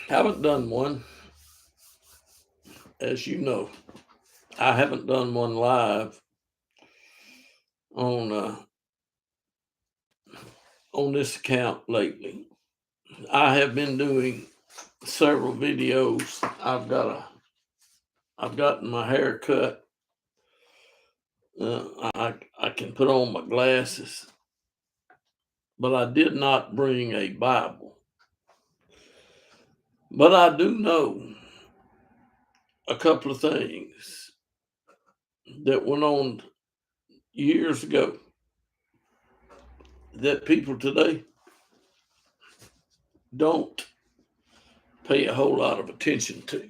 Haven't done one, as you know. I haven't done one live on on this account lately. I have been doing several videos. I've gotten my hair cut. I can put on my glasses, but I did not bring a Bible. But I do know a couple of things that went on years ago that people today don't pay a whole lot of attention to.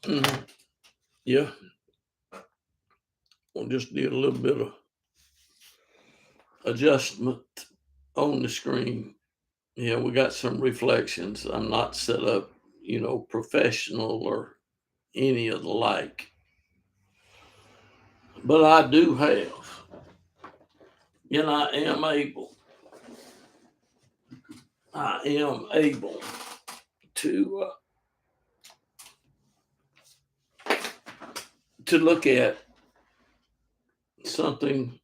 Mhm. Yeah, we'll just do a little bit of adjustment on the screen. Yeah, we got some reflections. I'm not set up, professional or any of the like, but I do have, I am able to look at something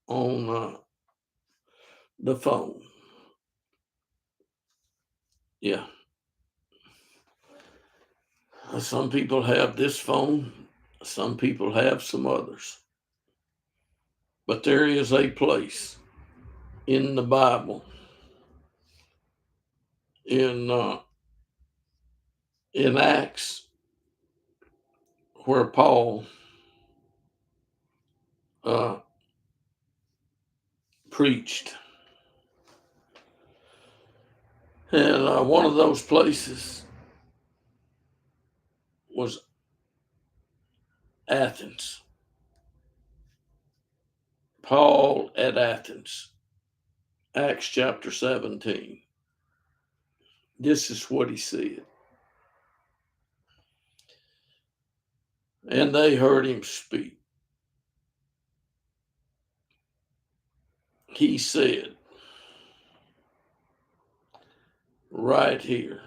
on the phone. Yeah, some people have this phone. Some people have some others. But there is a place in the Bible, in in Acts, where Paul uh, preached, and one of those places was Athens. Paul at Athens, Acts chapter 17. This is what he said. And they heard him speak. He said, right here,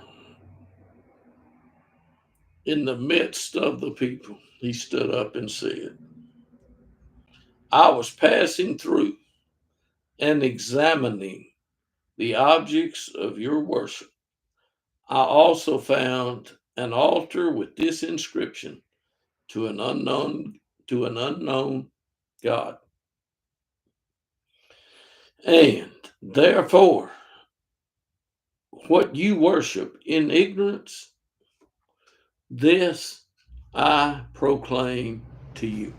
in the midst of the people, he stood up and said, I was passing through and examining the objects of your worship. I also found an altar with this inscription, to an unknown God. And therefore, what you worship in ignorance, this I proclaim to you.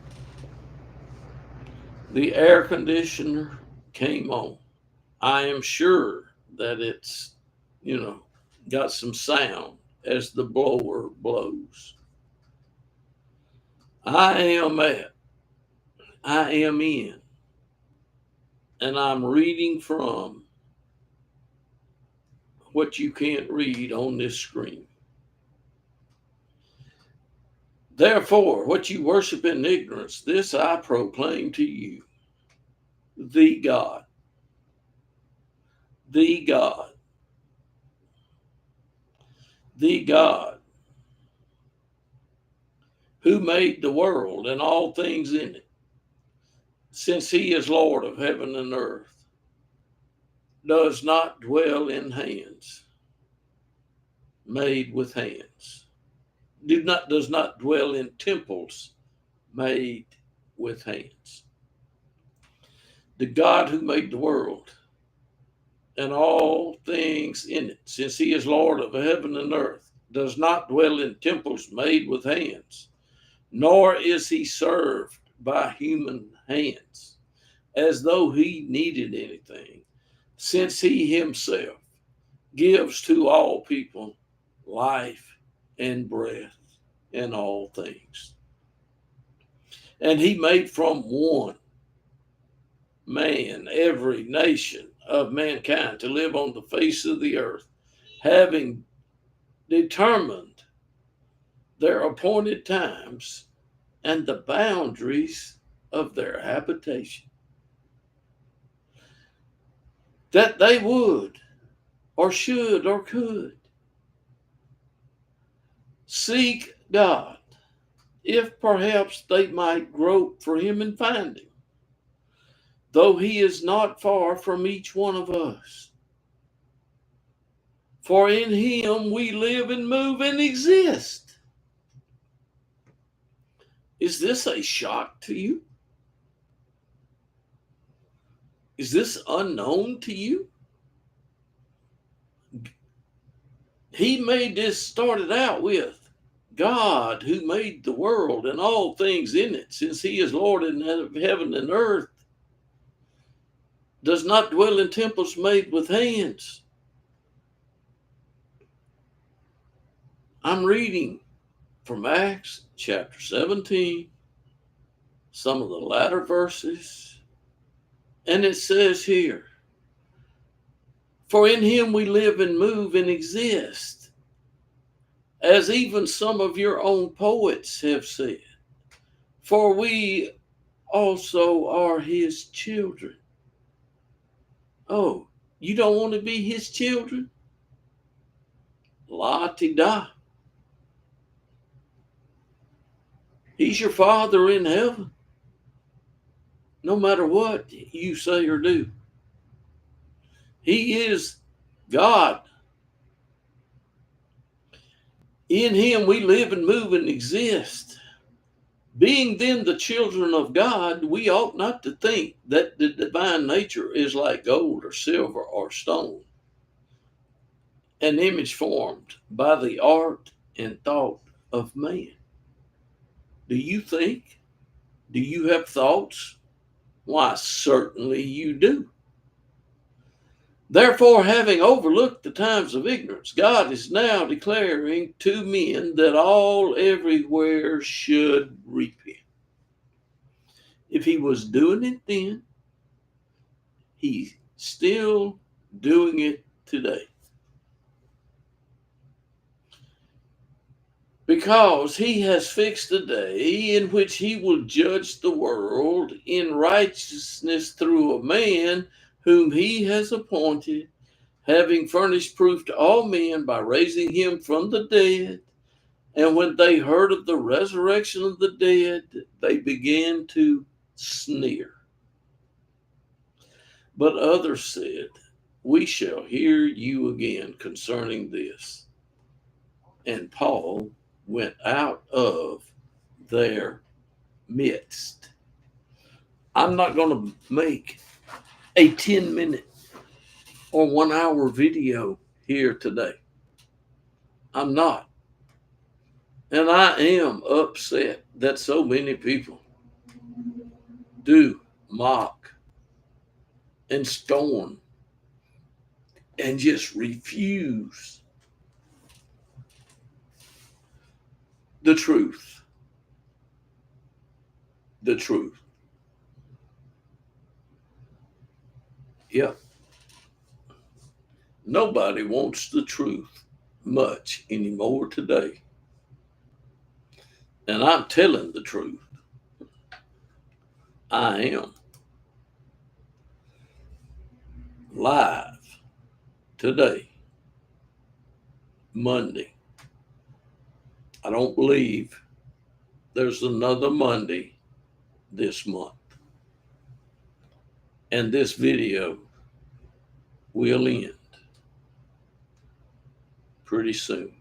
The air conditioner came on. I am sure that it's, you know, got some sound as the blower blows. I am at, I am in, and I'm reading from what you can't read on this screen. Therefore, what you worship in ignorance, this I proclaim to you, the God, the God, the God who made the world and all things in it, since he is Lord of heaven and earth, does not dwell in hands made with hands, does not dwell in temples made with hands. The God who made the world and all things in it, since he is Lord of heaven and earth, does not dwell in temples made with hands, nor is he served by human hands, as though he needed anything, since he himself gives to all people life and breath and all things. And he made from one man every nation of mankind to live on the face of the earth, having determined their appointed times and the boundaries of their habitation, that they would or should or could. Seek God, if perhaps they might grope for him and find him, though he is not far from each one of us. For in him we live and move and exist. Is this a shock to you? Is this unknown to you? He made this, started out with God, who made the world and all things in it, since he is Lord in heaven and earth, does not dwell in temples made with hands. I'm reading from Acts chapter 17, some of the latter verses, and it says here, for in him we live and move and exist, as even some of your own poets have said, for we also are his children. Oh, you don't want to be his children? La-ti-da. He's your Father in heaven, no matter what you say or do. He is God. In him we live and move and exist. Being then the children of God, we ought not to think that the divine nature is like gold or silver or stone, an image formed by the art and thought of man. Do you think? Do you have thoughts? Why, certainly you do. Therefore, having overlooked the times of ignorance, God is now declaring to men that all everywhere should repent. If he was doing it then, he's still doing it today. Because he has fixed a day in which he will judge the world in righteousness through a man whom he has appointed, having furnished proof to all men by raising him from the dead. And when they heard of the resurrection of the dead, they began to sneer. But others said, we shall hear you again concerning this. And Paul went out of their midst. I'm not going to make a 10-minute or 1 hour video here today. I'm not. And I am upset that so many people do mock and scorn and just refuse the truth. The truth. Yep. Nobody wants the truth much anymore today. And I'm telling the truth. I am live today, Monday. I don't believe there's another Monday this month. And this video will end pretty soon.